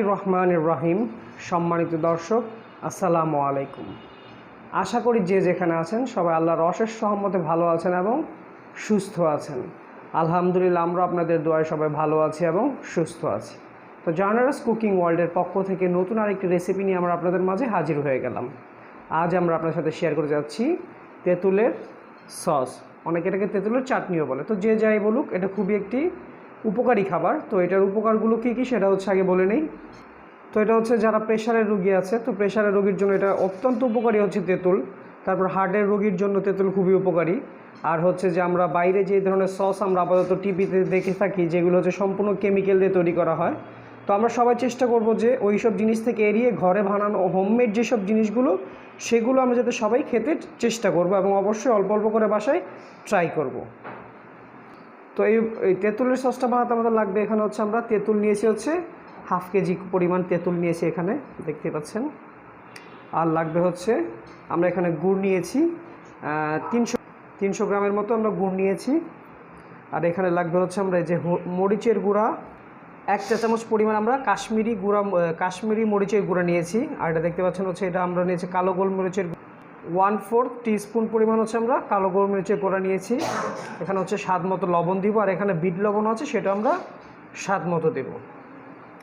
বিসমিল্লাহির রহমানির রহিম। সম্মানিত দর্শক, আসসালামু আলাইকুম। আশা করি যে যেখানে আছেন সবাই আল্লাহর অশেষ রহমতে ভালো আছেন এবং সুস্থ আছেন। আলহামদুলিল্লাহ, আমরা আপনাদের দোয়ায় সবাই ভালো আছি এবং সুস্থ আছি। তো জাহানারাস কুকিং ওয়ার্ল্ডের পক্ষ থেকে নতুন আরেকটি রেসিপি নিয়ে আমরা আপনাদের মাঝে হাজির হয়ে গেলাম। আজ আমরা আপনার সাথে শেয়ার করে যাচ্ছি তেঁতুলের সস। অনেকে এটাকে তেঁতুলের চাটনিও বলে। তো যে যাই বলুক, এটা খুবই একটি উপকারী খাবার। তো এটার উপকারগুলো কী কী সেটা হচ্ছে আগে বলে নেই। তো এটা হচ্ছে যারা প্রেশারের রোগী আছে, তো প্রেশারের রোগীর জন্য এটা অত্যন্ত উপকারী হচ্ছে তেঁতুল। তারপর হার্টের রোগীর জন্য তেঁতুল খুবই উপকারী। আর হচ্ছে যে আমরা বাইরে যে ধরনের সস আমরা আপাতত টিভিতে দেখে থাকি, যেগুলো হচ্ছে সম্পূর্ণ কেমিক্যাল দিয়ে তৈরি করা হয়, তো আমরা সবাই চেষ্টা করব যে ওই সব জিনিস থেকে এড়িয়ে ঘরে বানানো হোমমেড যেসব জিনিসগুলো, সেগুলো আমরা যাতে সবাই খেতে চেষ্টা করব এবং অবশ্যই অল্প অল্প করে বাসায় ট্রাই করব। তো এই তেঁতুলের সসটা বানাতে আমাদের লাগবে, এখানে হচ্ছে আমরা তেঁতুল নিয়েছি হচ্ছে হাফ কেজি পরিমাণ তেঁতুল নিয়েছি, এখানে দেখতে পাচ্ছেন। আর লাগবে হচ্ছে আমরা এখানে গুড় নিয়েছি 300 গ্রামের মতো আমরা গুড় নিয়েছি। আর এখানে লাগবে হচ্ছে আমরা এই যে মরিচের গুঁড়া 1 চা চামচ পরিমাণ আমরা কাশ্মীরি মরিচের গুঁড়া নিয়েছি। আর এটা দেখতে পাচ্ছেন হচ্ছে এটা আমরা নিয়েছি কালো গোলমরিচের 1/4 টিস্পুন পরিমাণ হচ্ছে আমরা কালো গোলমরিচের গুঁড়া নিয়েছি। এখানে হচ্ছে স্বাদ মতো লবণ দিব। আর এখানে বিট লবণ আছে, সেটা আমরা স্বাদ মতো দেব।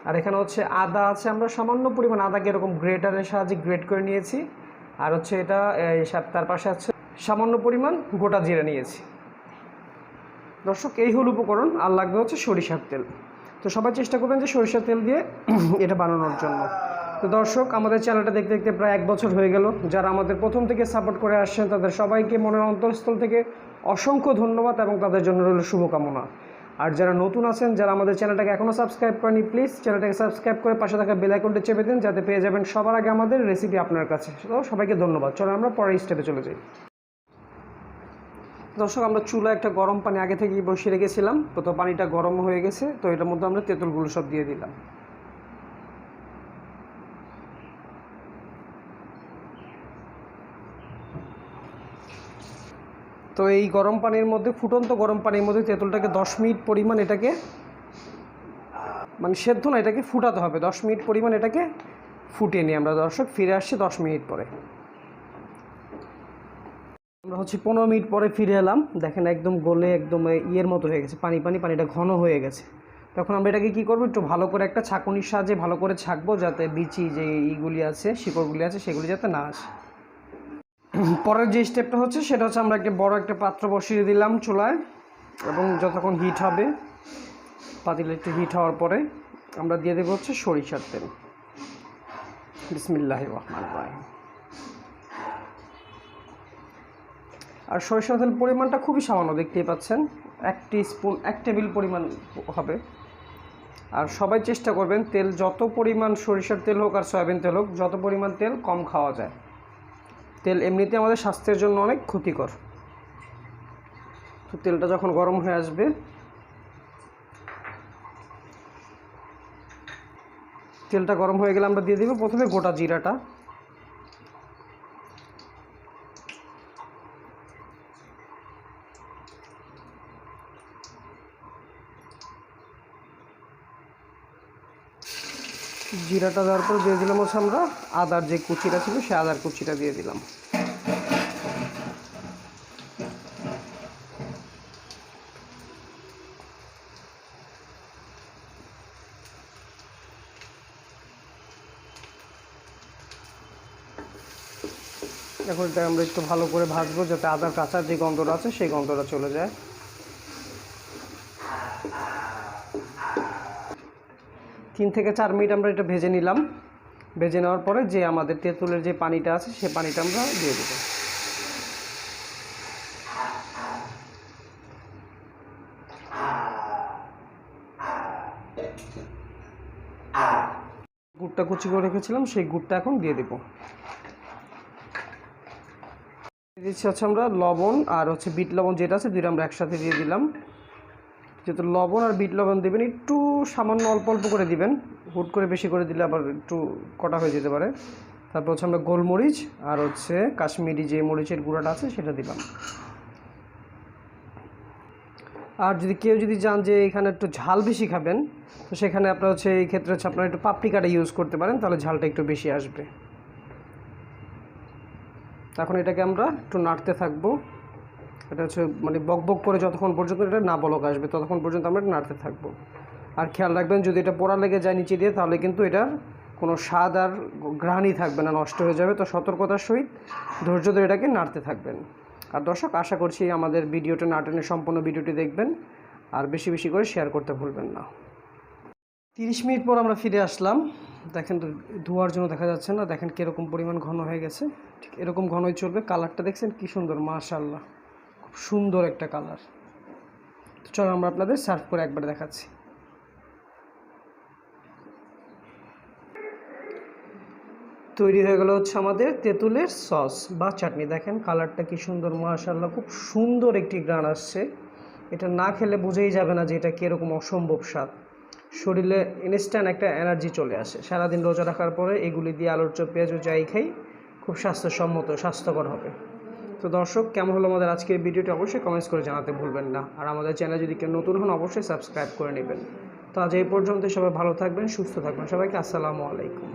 আর এখানে হচ্ছে আদা আছে, আমরা সামান্য পরিমাণ আদাকে এরকম গ্রেটারের সাহায্যে গ্রেট করে নিয়েছি। আর হচ্ছে এটা তার পাশে আছে সামান্য পরিমাণ গোটা জিরা নিয়েছি। দর্শক, এই হল উপকরণ। আর লাগবে হচ্ছে সরিষার তেল। তো সবাই চেষ্টা করবেন যে সরিষার তেল দিয়ে এটা বানানোর জন্য। তো দর্শক, আমাদের চ্যানেলটা দেখতে দেখতে প্রায় 1 বছর হয়ে গেল। যারা আমাদের প্রথম থেকে সাপোর্ট করে আসছেন তাদের সবাইকে মনের অন্তঃস্থল থেকে অসংখ্য ধন্যবাদ এবং তাদের জন্য রইল শুভকামনা। আর যারা নতুন আছেন, যারা আমাদের চ্যানেলটাকে এখনও সাবস্ক্রাইব করেনি, প্লিজ চ্যানেলটাকে সাবস্ক্রাইব করে পাশে থাকা বেল আইকনটি চেপে দিন, যাতে পেয়ে যাবেন সবার আগে আমাদের রেসিপি আপনার কাছে। তো সবাইকে ধন্যবাদ। চলো আমরা পরের স্টেপে চলে যাই। দর্শক, আমরা চুলা একটা গরম পানি আগে থেকেই বসিয়ে রেখেছিলাম। তো পানিটা গরম হয়ে গেছে। তো এটার মধ্যে আমরা তেঁতুলগুলো সব দিয়ে দিলাম। তো এই গরম পানির মধ্যে, ফুটন্ত গরম পানির মধ্যে তেঁতুলটাকে 10 মিনিট পরিমাণ এটাকে সেদ্ধ না, এটাকে ফুটাতে হবে। 10 মিনিট পরিমাণ এটাকে ফুটিয়ে নিই আমরা। দর্শক, ফিরে আসছি 10 মিনিট পরে। আমরা হচ্ছে 15 মিনিট পরে ফিরে এলাম। দেখেন একদম গলে একদম ইয়ের মতো হয়ে গেছে, পানিটা ঘন হয়ে গেছে। তখন আমরা এটাকে কী করবো, একটু ভালো করে একটা ছাঁকুনির সাহায্যে ভালো করে ছাঁকবো, যাতে বিচি যে ইগুলি আছে, শিকড়গুলি আছে, সেগুলি যাতে না আসে। পরের যে স্টেপটা হচ্ছে সেটা হচ্ছে আমরা বড় একটা পাত্র বসিয়ে দিলাম চুলায়, এবং যতক্ষণ হিট হবে, পাতিলে একটু হিট হওয়ার পরে আমরা দিয়ে দেবো হচ্ছে সরিষার তেল। বিসমিল্লাহির রহমানির রহিম। আর সরিষার তেল পরিমাণটা খুবই সামান্য, দেখতেই পাচ্ছেন 1 টেবিল পরিমাণ হবে। আর সবাই চেষ্টা করবেন তেল যত পরিমাণ, সরিষার তেল হোক আর সয়াবিন তেল হোক, যত পরিমাণ তেল কম খাওয়া যায়। তেল এমনিতে আমাদের স্বাস্থ্যের জন্য অনেক ক্ষতিকর। তো তেলটা যখন গরম হয়ে আসবে, তেলটা গরম হয়ে গেলে আমরা দিয়ে দেব প্রথমে গোটা জিরাটা। জিরাটা দেওয়ার পর দিয়ে দিলাম হচ্ছে আমরা আদার যে কুচিটা ছিল, সে আদার কুচিটা দিয়ে দিলাম। এখন এটা আমরা একটু ভালো করে ভাজবো, যাতে আদার কাঁচা যে গন্ধটা আছে সেই গন্ধটা চলে যায়। 3 থেকে 4 মিনিট আমরা এটা ভেজে নিলাম। ভেজে নেওয়ার পরে যে আমাদের তেঁতুলের যে পানিটা আছে, সে পানিটা আমরা দিয়ে দেবো। গুড়টা কুচি করে রেখেছিলাম, সেই গুড়টা এখন দিয়ে দেবো। দিচ্ছি হচ্ছে আমরা লবণ আর হচ্ছে বিট লবণ যেটা আছে, দুইটা আমরা একসাথে দিয়ে দিলাম। যেহেতু লবণ আর বিট লবণ দেবেন, একটু সামান্য অল্প অল্প করে দিবেন। হুট করে বেশি করে দিলে আবার একটু কটা হয়ে যেতে পারে। তারপর হচ্ছে আমরা গোলমরিচ আর হচ্ছে কাশ্মীরি যে মরিচের গুঁড়াটা আছে সেটা দিলাম। আর যদি কেউ চান যে এখানে একটু ঝাল বেশি খাবেন, তো সেখানে আপনার হচ্ছে এই ক্ষেত্রে হচ্ছে আপনারা একটু পাপরিকাটা ইউজ করতে পারেন, তাহলে ঝালটা একটু বেশি আসবে। এখন এটাকে আমরা একটু নাড়তে থাকবো। এটা হচ্ছে মানে বক বক করে যতক্ষণ পর্যন্ত এটা না বলক আসবে ততক্ষণ পর্যন্ত আমরা এটা নাড়তে থাকবো। আর খেয়াল রাখবেন যদি এটা পোড়া লেগে যায় নিচে দিয়ে, তাহলে কিন্তু এটার কোনো স্বাদ আর ঘ্রাণই থাকবে না, নষ্ট হয়ে যাবে। তো সতর্কতার সহিত ধৈর্য ধরে এটাকে নাড়তে থাকবেন। আর দর্শক, আশা করছি আমাদের ভিডিওটা না টেনে সম্পূর্ণ ভিডিওটি দেখবেন, আর বেশি বেশি করে শেয়ার করতে ভুলবেন না। 30 মিনিট পর আমরা ফিরে আসলাম। দেখেন তো ধোয়ার জন্য দেখা যাচ্ছে না, দেখেন কীরকম পরিমাণ ঘন হয়ে গেছে। ঠিক এরকম ঘনই চলবে। কালারটা দেখছেন কী সুন্দর, মাশাআল্লাহ, খুব সুন্দর একটা কালার। তো চলো আমরা আপনাদের সার্ভ করে একবার দেখাচ্ছি। তৈরি হয়ে গেল হচ্ছে আমাদের তেঁতুলের সস বা চাটনি। দেখেন কালারটা কি সুন্দর, মাশাআল্লাহ, খুব সুন্দর একটি গ্রান আসছে। এটা না খেলে বোঝাই যাবে না যে এটা কীরকম অসম্ভব স্বাদ। শরীরে ইনস্ট্যান্ট একটা এনার্জি চলে আসে। সারাদিন রোজা রাখার পরে এগুলি দিয়ে আলুর চপ, পেঁয়াজ যাই খাই, খুব স্বাস্থ্যসম্মত, স্বাস্থ্যকর হবে। তো দর্শক, কেমন হলো আমাদের আজকের ভিডিওটি অবশ্যই কমেন্টস করে জানাতে ভুলবেন না। আর আমাদের চ্যানেল যদি কেউ নতুন হন অবশ্যই সাবস্ক্রাইব করে নেবেন। তো আজ এই পর্যন্ত, সবাই ভালো থাকবেন, সুস্থ থাকবেন। সবাইকে আসসালামু আলাইকুম।